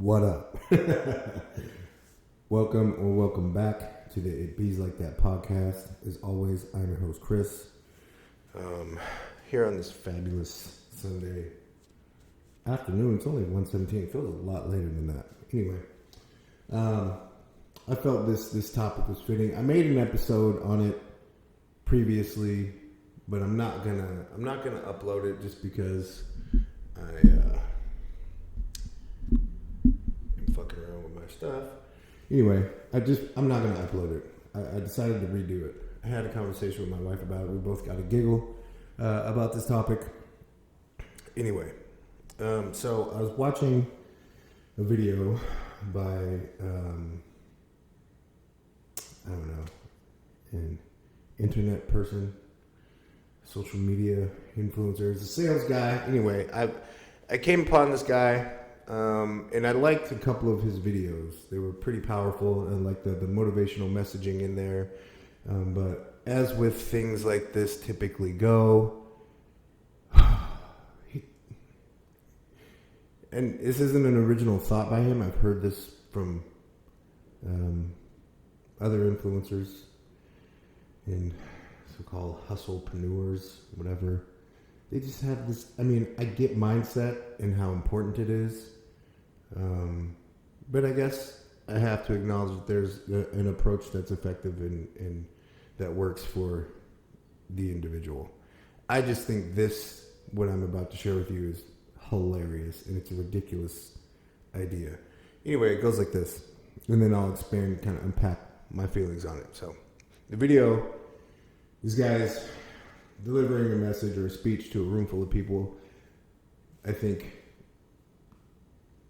What up? Welcome back to the It Bees Like That podcast. As always, I'm your host, Chris. Here on this fabulous Sunday afternoon. It's only 1:17. It feels a lot later than that. Anyway, I felt this topic was fitting. I made an episode on it previously, but I'm not gonna upload it just because I'm fucking around with my stuff. Anyway, I'm not gonna upload it. I decided to redo it. I had a conversation with my wife about it. We both got a giggle about this topic. Anyway, so I was watching a video by I don't know, an internet person, social media influencer, a sales guy. Anyway, I came upon this guy, and I liked a couple of his videos. They were pretty powerful, and like the motivational messaging in there. But as with things like this typically go, and this isn't an original thought by him. I've heard this from other influencers and so-called hustlepreneurs, whatever. They just have this, I get mindset and how important it is. But I guess I have to acknowledge that there's an approach that's effective and that works for the individual. I just think what I'm about to share with you is hilarious, and it's a ridiculous idea. Anyway, it goes like this, and then I'll expand, kind of unpack my feelings on it. So, the video, this guy's delivering a message or a speech to a room full of people. I think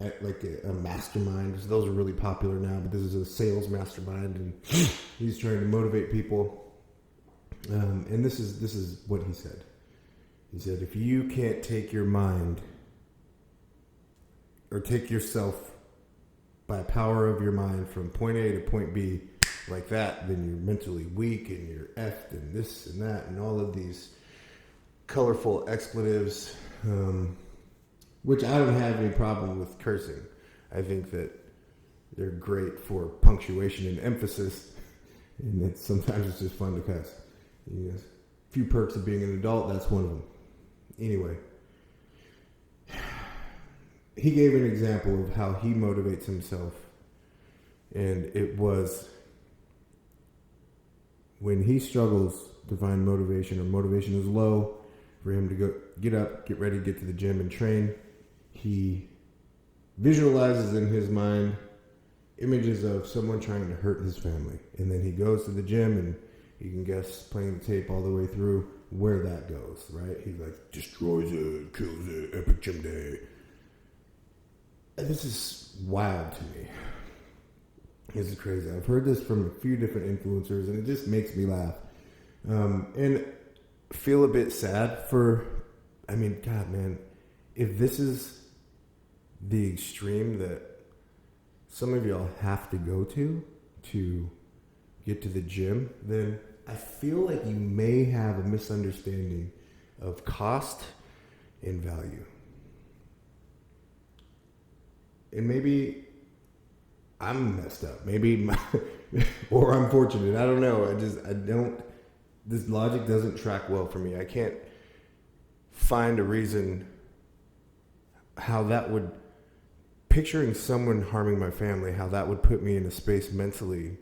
at like a mastermind. Those are really popular now, but this is a sales mastermind, and he's trying to motivate people. And this is what he said. He said, if you can't take your mind or take yourself by power of your mind from point A to point B like that, then you're mentally weak and you're effed and this and that and all of these colorful expletives, which I don't have any problem with cursing. I think that they're great for punctuation and emphasis, and sometimes it's just fun to cuss. You know, a few perks of being an adult, that's one of them. Anyway, he gave an example of how he motivates himself, and it was when he struggles to find motivation, or motivation is low for him to get up, get ready, get to the gym and train. He visualizes in his mind images of someone trying to hurt his family, and then he goes to the gym, and you can guess, playing the tape all the way through, where that goes, right? He like destroys it, kills it, epic gym day. And this is wild to me. This is crazy. I've heard this from a few different influencers, and it just makes me laugh. And feel a bit sad for, God, man, if this is the extreme that some of y'all have to go to get to the gym, then I feel like you may have a misunderstanding of cost and value. And maybe I'm messed up. Or I'm fortunate. I don't know. This logic doesn't track well for me. I can't find a reason how that would, picturing someone harming my family, how that would put me in a space mentally,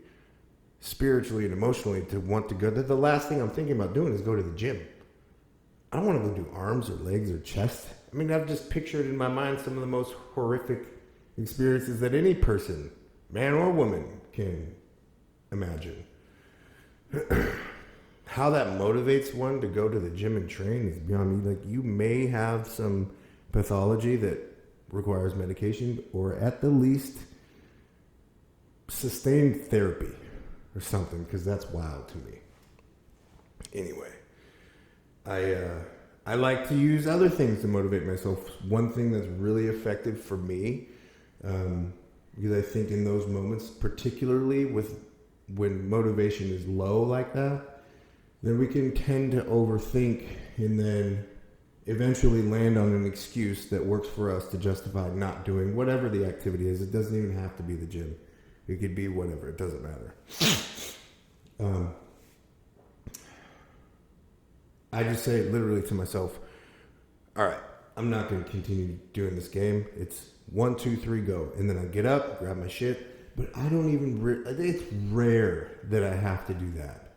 spiritually, and emotionally to want to go. The last thing I'm thinking about doing is go to the gym. I don't want to go do arms or legs or chest. I've just pictured in my mind some of the most horrific experiences that any person, man or woman, can imagine. How that motivates one to go to the gym and train is beyond me. Like, you may have some pathology that requires medication, or at the least sustained therapy or something, because that's wild to me. Anyway, I like to use other things to motivate myself. One thing that's really effective for me, because I think in those moments, particularly when motivation is low like that, then we can tend to overthink and then eventually land on an excuse that works for us to justify not doing whatever the activity is. It doesn't even have to be the gym. It could be whatever. It doesn't matter. I just say literally to myself, all right, I'm not going to continue doing this game. It's 1, 2, 3, go. And then I get up, grab my shit. But I don't even, it's rare that I have to do that.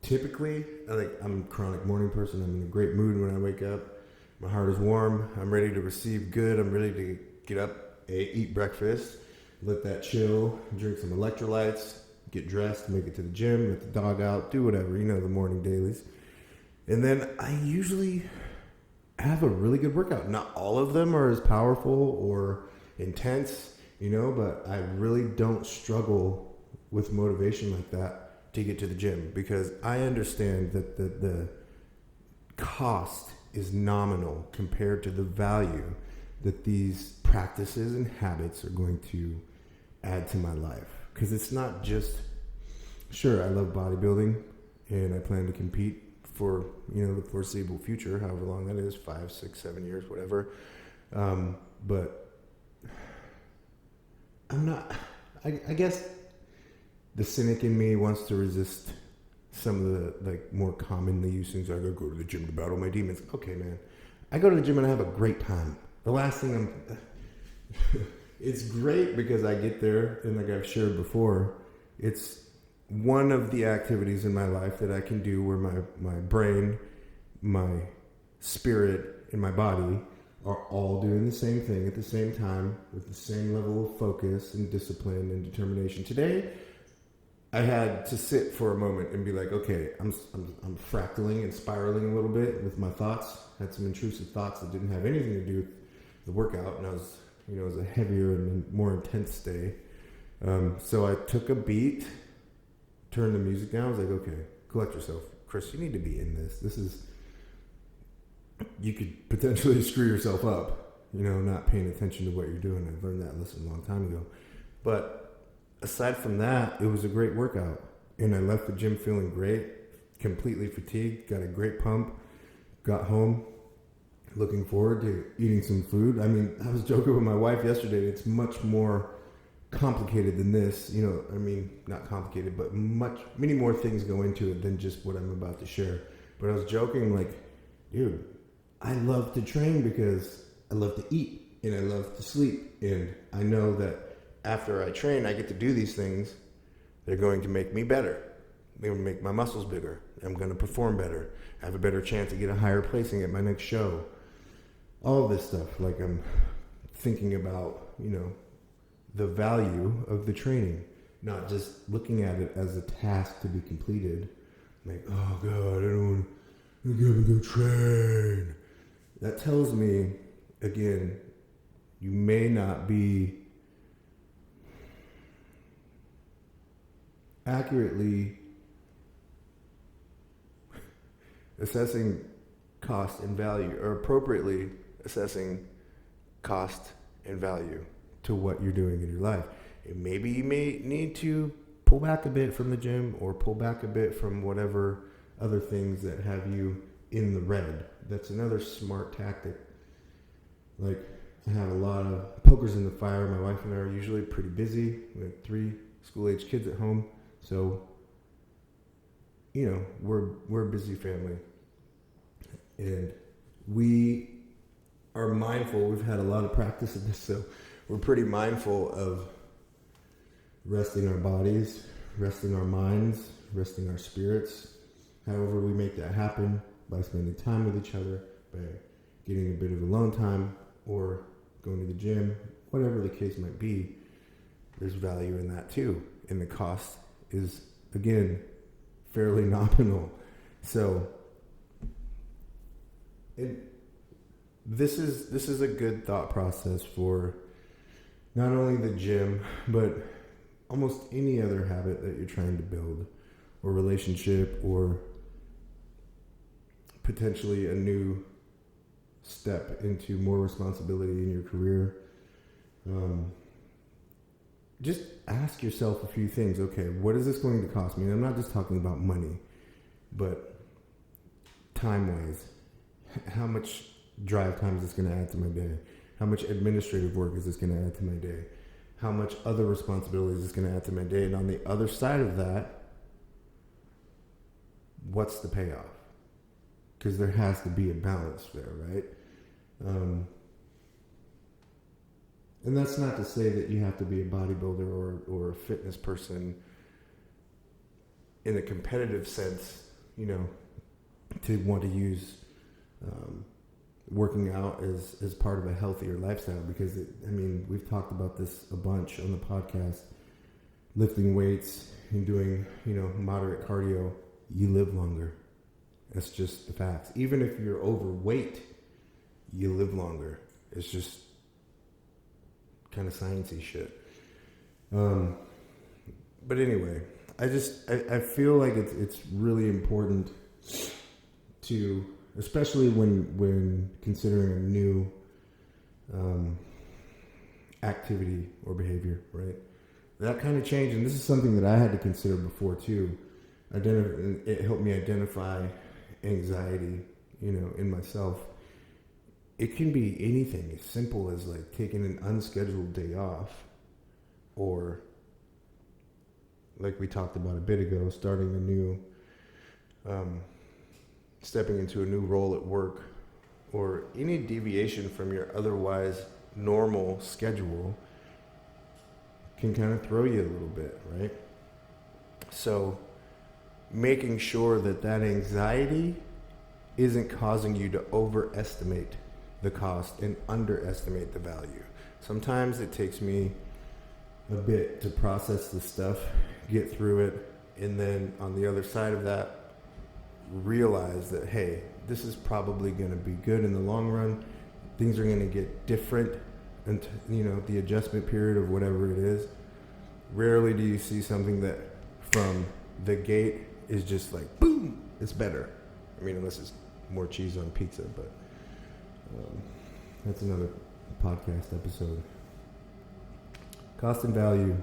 Typically, I'm a chronic morning person. I'm in a great mood when I wake up. My heart is warm. I'm ready to receive good. I'm ready to get up, eat breakfast, let that chill, drink some electrolytes, get dressed, make it to the gym, let the dog out, do whatever, the morning dailies. And then I usually have a really good workout. Not all of them are as powerful or intense, but I really don't struggle with motivation like that to get to the gym, because I understand that the cost is nominal compared to the value that these practices and habits are going to add to my life. Because it's not just, sure, I love bodybuilding and I plan to compete for the foreseeable future, however long that is, 5, 6, 7 years, whatever. But I'm not, I guess the cynic in me wants to resist some of the more commonly used things. I go to the gym to battle my demons. Okay, man. I go to the gym and I have a great time. The last thing it's great because I get there, and like I've shared before, it's one of the activities in my life that I can do where my brain, my spirit, and my body are all doing the same thing at the same time with the same level of focus and discipline and determination. Today, I had to sit for a moment and be like, okay, I'm fractaling and spiraling a little bit with my thoughts. I had some intrusive thoughts that didn't have anything to do with the workout, and I was, it was a heavier and more intense day. So I took a beat, turned the music down. I was like, okay, collect yourself, Chris. You need to be in this. This is, you could potentially screw yourself up, not paying attention to what you're doing. I learned that lesson a long time ago, but aside from that, it was a great workout, and I left the gym feeling great, completely fatigued, got a great pump, got home, looking forward to eating some food. I mean, I was joking with my wife yesterday. It's much more complicated than this, not complicated, but many more things go into it than just what I'm about to share. But I was joking, like, dude, I love to train because I love to eat and I love to sleep. And I know that after I train, I get to do these things. They're going to make me better. They're going to make my muscles bigger. I'm going to perform better. I have a better chance to get a higher placing at my next show. All of this stuff, like I'm thinking about, the value of the training, not just looking at it as a task to be completed. Like, oh God, I don't want to go train. That tells me, again, you may not be accurately assessing cost and value, or appropriately assessing cost and value to what you're doing in your life. And maybe you may need to pull back a bit from the gym, or pull back a bit from whatever other things that have you in the red. That's another smart tactic. Like, I have a lot of pokers in the fire. My wife and I are usually pretty busy. We have 3 school-age kids at home. So, we're a busy family. And we are mindful. We've had a lot of practice in this, so we're pretty mindful of resting our bodies, resting our minds, resting our spirits. However we make that happen, by spending time with each other, by getting a bit of alone time, or going to the gym, whatever the case might be, there's value in that too. And the cost is, again, fairly nominal. So this is a good thought process for not only the gym, but almost any other habit that you're trying to build, or relationship, or potentially a new step into more responsibility in your career. Just ask yourself a few things. Okay, what is this going to cost me? And I'm not just talking about money, but time-wise. how much drive time is this going to add to my day? How much administrative work is this going to add to my day? How much other responsibilities is this going to add to my day? And on the other side of that, what's the payoff? Because there has to be a balance there, right? And that's not to say that you have to be a bodybuilder or a fitness person in a competitive sense, to want to use working out as part of a healthier lifestyle. Because, we've talked about this a bunch on the podcast. Lifting weights and doing, moderate cardio, you live longer. That's just the facts. Even if you're overweight, you live longer. It's just kind of sciencey shit. But anyway, I feel like it's really important to, especially when considering a new activity or behavior, right? That kind of change, and this is something that I had to consider before too. It helped me identify anxiety, in myself. It can be anything as simple as like taking an unscheduled day off, or like we talked about a bit ago, starting a new, stepping into a new role at work, or any deviation from your otherwise normal schedule can kind of throw you a little bit, right? So making sure that anxiety isn't causing you to overestimate the cost and underestimate the value. Sometimes it takes me a bit to process the stuff, get through it, and then on the other side of that, realize that, hey, this is probably going to be good in the long run. Things are going to get different, and the adjustment period of whatever it is. Rarely do you see something that from the gate is just like, boom, it's better. Unless it's more cheese on pizza, but that's another podcast episode. Cost and value.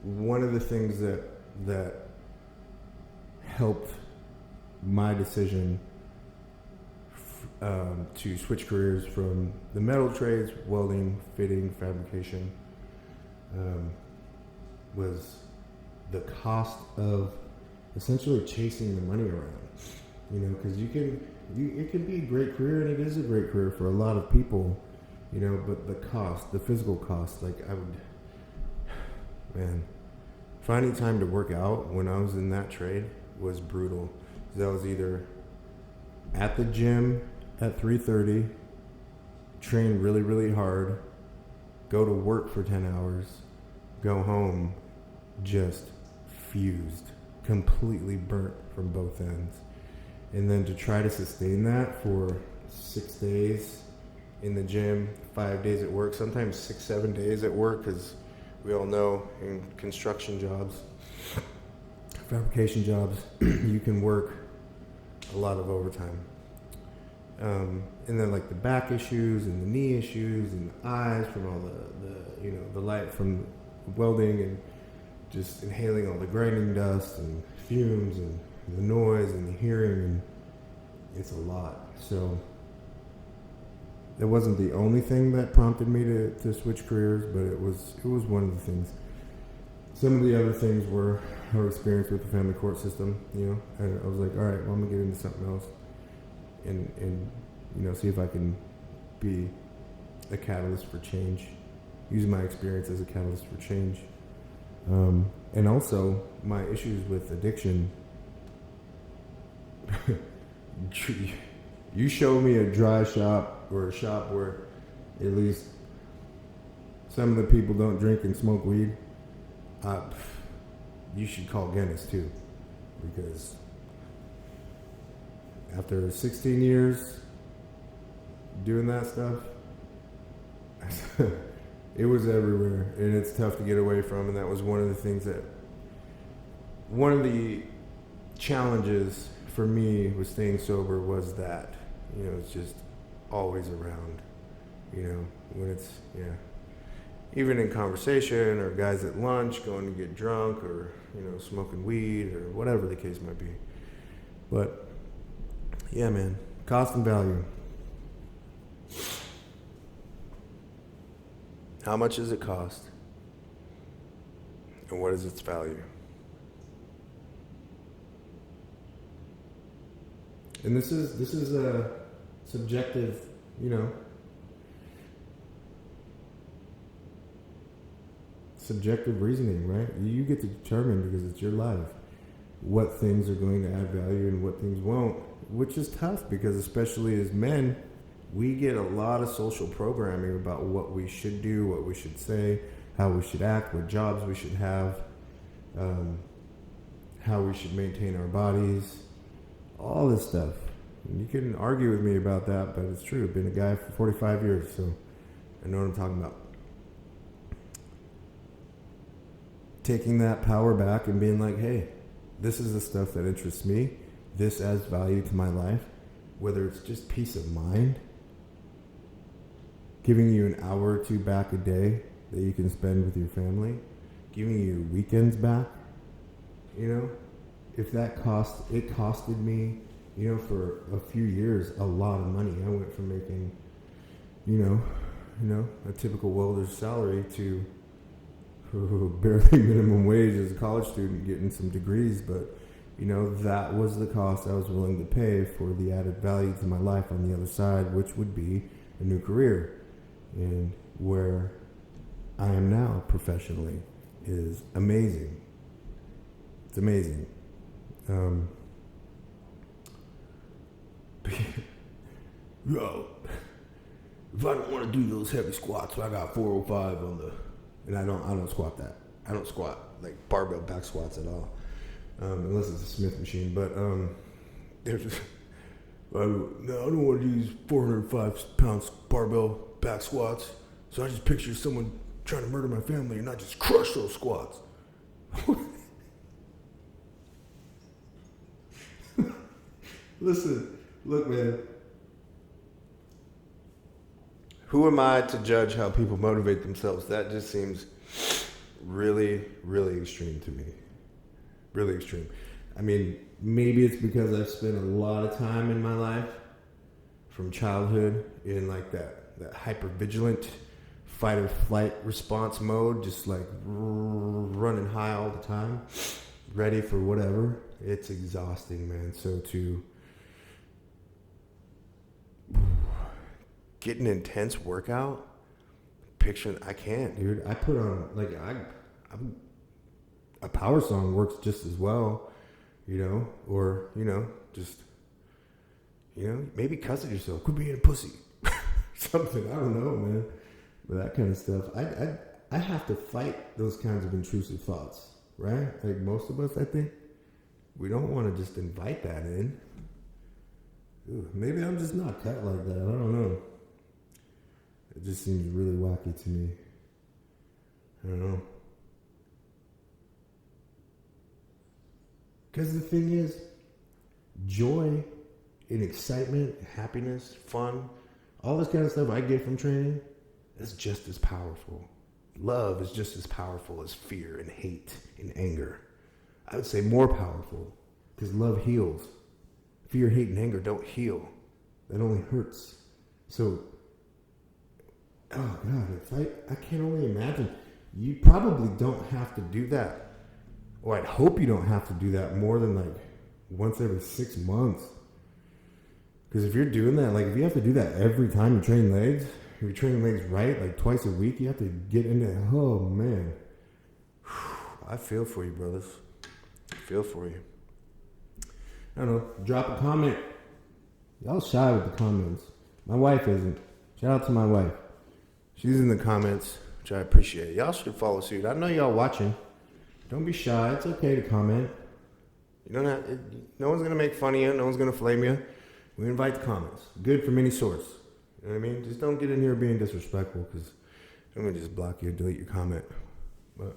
One of the things that helped my decision to switch careers from the metal trades, welding, fitting, fabrication, was the cost of essentially chasing the money around. Because it can be a great career, and it is a great career for a lot of people, but the cost, the physical cost, finding time to work out when I was in that trade was brutal. I was either at the gym at 3:30, train really, really hard, go to work for 10 hours, go home just fused, completely burnt from both ends. And then to try to sustain that for 6 days in the gym, 5 days at work, sometimes 6-7 days at work, because we all know in construction jobs, fabrication jobs, you can work a lot of overtime. And then like the back issues and the knee issues and the eyes from all the light from welding and just inhaling all the grinding dust and fumes and the noise and the hearing, and it's a lot. So it wasn't the only thing that prompted me to switch careers, but it was one of the things. Some of the other things were our experience with the family court system, and I was like, all right, well, I'm gonna get into something else and see if I can be a catalyst for change, using my experience as a catalyst for change. And also my issues with addiction. You show me a dry shop or a shop where at least some of the people don't drink and smoke weed, you should call Guinness too, because after 16 years doing that stuff, it was everywhere, and it's tough to get away from. And that was one of the challenges for me with staying sober, was that, it's just always around, when it's, even in conversation, or guys at lunch going to get drunk, or smoking weed, or whatever the case might be. But yeah, man, cost and value. How much does it cost? And what is its value? And this is a subjective, subjective reasoning, right? You get to determine, because it's your life, what things are going to add value and what things won't, which is tough because especially as men, we get a lot of social programming about what we should do, what we should say, how we should act, what jobs we should have, how we should maintain our bodies, all this stuff. And you can argue with me about that, but it's true. I've been a guy for 45 years, so I know what I'm talking about. Taking that power back and being like, hey, this is the stuff that interests me. This adds value to my life. Whether it's just peace of mind, giving you an hour or two back a day that you can spend with your family, giving you weekends back, if that costed me, for a few years, a lot of money. I went from making, a typical welder's salary to barely minimum wage as a college student, getting some degrees, but that was the cost I was willing to pay for the added value to my life on the other side, which would be a new career. And where I am now professionally is amazing. It's amazing. Yo, if I don't want to do those heavy squats, I got 405 on the. And I don't squat that. I don't squat like barbell back squats at all, unless it's a Smith machine. But there's just, I don't want to use 405 pounds barbell back squats. So I just picture someone trying to murder my family, and I just crush those squats. Listen, look, man. Who am I to judge how people motivate themselves? That just seems really, really extreme to me. Really extreme. I mean, maybe it's because I've spent a lot of time in my life from childhood in like that hyper-vigilant fight or flight response mode, just like running high all the time, ready for whatever. It's exhausting, man. So to get an intense workout, I can't, dude. I put on a power song works just as well, or just maybe cuss at yourself, quit being a pussy, something. I don't know, man. But that kind of stuff, I have to fight those kinds of intrusive thoughts, right? Like most of us, I think we don't want to just invite that in. Ooh, maybe I'm just not cut like that. I don't know. It just seems really wacky to me. I don't know. Because the thing is, joy and excitement, happiness, fun, all this kind of stuff I get from training is just as powerful. Love is just as powerful as fear and hate and anger. I would say more powerful, because love heals. Fear, hate, and anger don't heal. That only hurts. So, oh God, I can only imagine. You probably don't have to do that. Or I'd hope you don't have to do that more than like once every 6 months. Because if you're doing that, like if you have to do that every time you train legs, if you're training legs right, like twice a week, you have to get into it. Oh man. I feel for you, brothers. I feel for you. I don't know. Drop a comment. Y'all shy with the comments. My wife isn't. Shout out to my wife. She's in the comments, which I appreciate. Y'all should follow suit. I know y'all watching. Don't be shy. It's okay to comment. You don't have. No one's gonna make fun of you. No one's gonna flame you. We invite the comments. Good from any source. You know what I mean? Just don't get in here being disrespectful, because I'm gonna just block you or delete your comment. But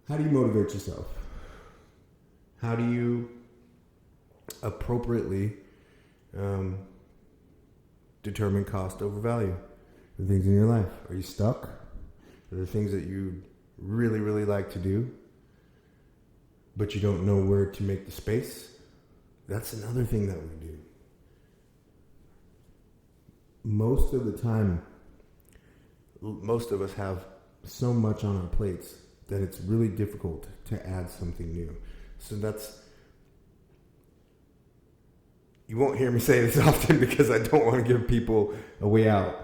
how do you motivate yourself? How do you appropriately determine cost over value? the things in your life? Are you stuck? Are there things that you really, really like to do, but you don't know where to make the space? That's another thing that we do. Most of the time, most of us have so much on our plates that it's really difficult to add something new. So you won't hear me say this often because I don't want to give people a way out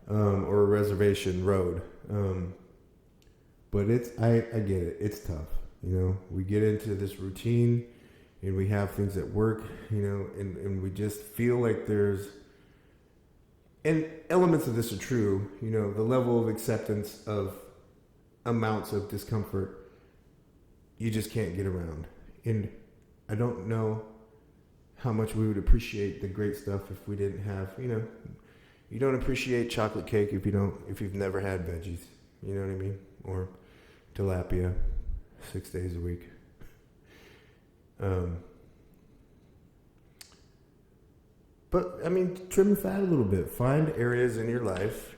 or a reservation road. But I get it. It's tough. We get into this routine and we have things at work, and we just feel like and elements of this are true, the level of acceptance of amounts of discomfort you just can't get around. And I don't know how much we would appreciate the great stuff if we didn't have, you don't appreciate chocolate cake if you've never had veggies, you know what I mean? Or tilapia 6 days a week. But trim the fat a little bit. Find areas in your life,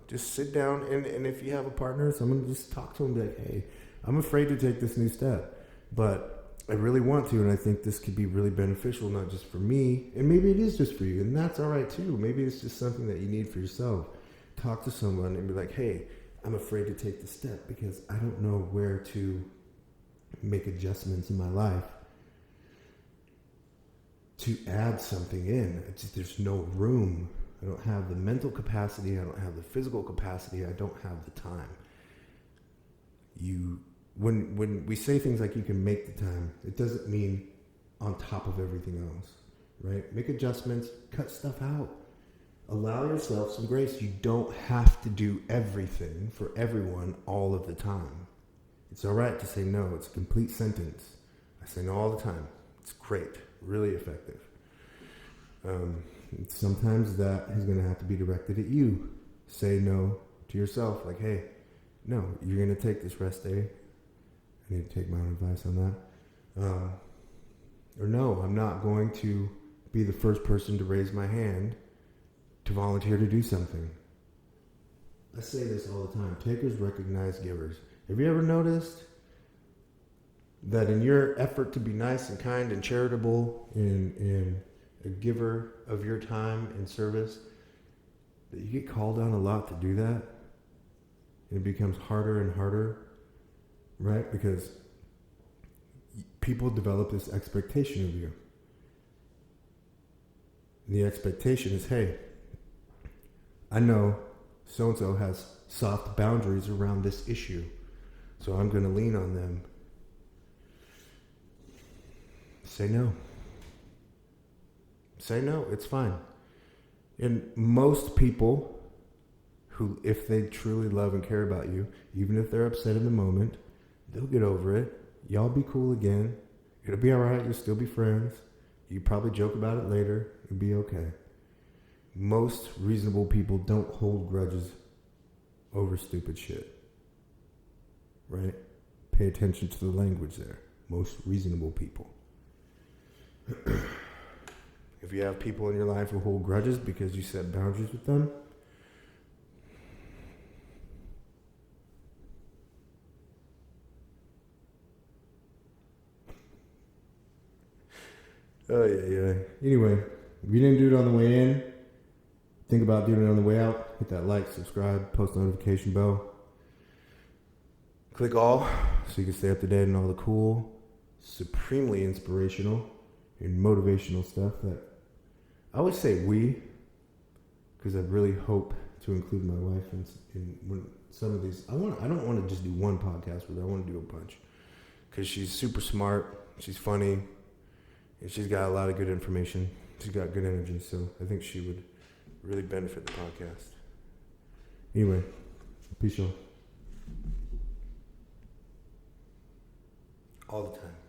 just sit down and if you have a partner, someone, just talk to them, be like, hey, I'm afraid to take this new step, but I really want to, and I think this could be really beneficial, not just for me, and maybe it is just for you, and that's all right too. Maybe it's just something that you need for yourself. Talk to someone and be like, hey, I'm afraid to take the step because I don't know where to make adjustments in my life to add something in. There's no room. I don't have the mental capacity. I don't have the physical capacity. I don't have the time. When we say things like you can make the time, it doesn't mean on top of everything else, right? Make adjustments, cut stuff out. Allow yourself some grace. You don't have to do everything for everyone all of the time. It's all right to say no. It's a complete sentence. I say no all the time. It's great, really effective. Sometimes that is going to have to be directed at you. Say no to yourself, like, hey, no, you're going to take this rest day. I need to take my own advice on that. Or no, I'm not going to be the first person to raise my hand to volunteer to do something. I say this all the time. Takers recognize givers. Have you ever noticed that in your effort to be nice and kind and charitable and a giver of your time and service, that you get called on a lot to do that? And it becomes harder and harder, right? Because people develop this expectation of you. And the expectation is, hey, I know so-and-so has soft boundaries around this issue, so I'm going to lean on them. Say no. Say no, it's fine. And most people who, if they truly love and care about you, even if they're upset in the moment, they'll get over it. Y'all be cool again. It'll be all right. You'll still be friends. You probably joke about it later. It'll be okay. Most reasonable people don't hold grudges over stupid shit. Right? Pay attention to the language there. Most reasonable people. If you have people in your life who hold grudges because you set boundaries with them, oh yeah. Anyway, if you didn't do it on the way in, think about doing it on the way out. Hit that like, subscribe, post notification bell. Click all so you can stay up to date on all the cool, supremely inspirational and motivational stuff that I always say we, because I really hope to include my wife in when some of these. I don't want to just do one podcast with her. I want to do a bunch because she's super smart, she's funny, and she's got a lot of good information. She's got good energy, so I think she would really benefit the podcast. Anyway, peace out. All the time.